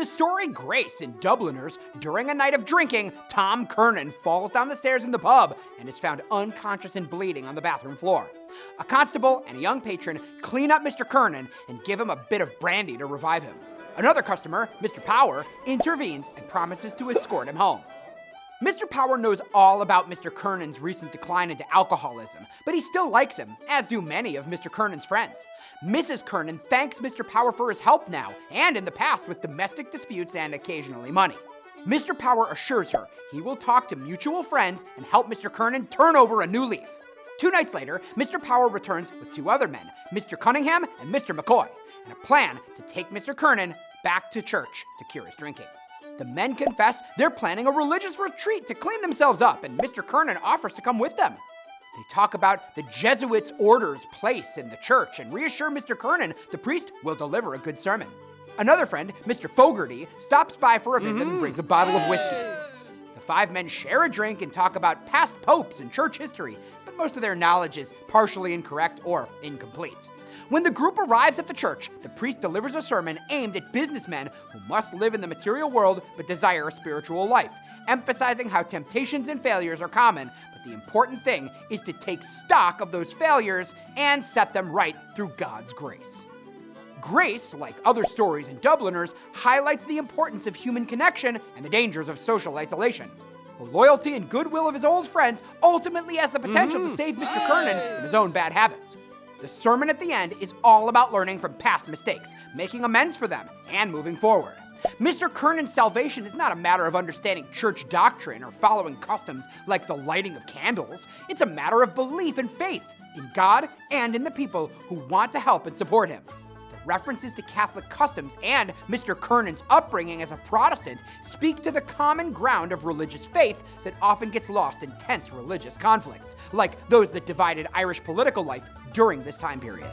story Grace in Dubliners, during a night of drinking, Tom Kernan falls down the stairs in the pub and is found unconscious and bleeding on the bathroom floor. A constable and a young patron clean up Mr. Kernan and give him a bit of brandy to revive him. Another customer, Mr. Power, intervenes and promises to escort him home. Mr. Power knows all about Mr. Kernan's recent decline into alcoholism, but he still likes him, as do many of Mr. Kernan's friends. Mrs. Kernan thanks Mr. Power for his help now, and in the past with domestic disputes and occasionally money. Mr. Power assures her he will talk to mutual friends and help Mr. Kernan turn over a new leaf. 2 nights later, Mr. Power returns with 2 other men, Mr. Cunningham and Mr. McCoy, and a plan to take Mr. Kernan back to church to cure his drinking. The men confess they're planning a religious retreat to clean themselves up, and Mr. Kernan offers to come with them. They talk about the Jesuits' order's place in the church and reassure Mr. Kernan the priest will deliver a good sermon. Another friend, Mr. Fogarty, stops by for a visit and brings a bottle of whiskey. The 5 men share a drink and talk about past popes and church history, but most of their knowledge is partially incorrect or incomplete. When the group arrives at the church, the priest delivers a sermon aimed at businessmen who must live in the material world but desire a spiritual life, emphasizing how temptations and failures are common, but the important thing is to take stock of those failures and set them right through God's grace. Grace, like other stories in Dubliners, highlights the importance of human connection and the dangers of social isolation. The loyalty and goodwill of his old friends ultimately has the potential to save Mr. Kernan from his own bad habits. The sermon at the end is all about learning from past mistakes, making amends for them, and moving forward. Mr. Kernan's salvation is not a matter of understanding church doctrine or following customs like the lighting of candles. It's a matter of belief and faith in God and in the people who want to help and support him. The references to Catholic customs and Mr. Kernan's upbringing as a Protestant speak to the common ground of religious faith that often gets lost in tense religious conflicts, like those that divided Irish political life during this time period.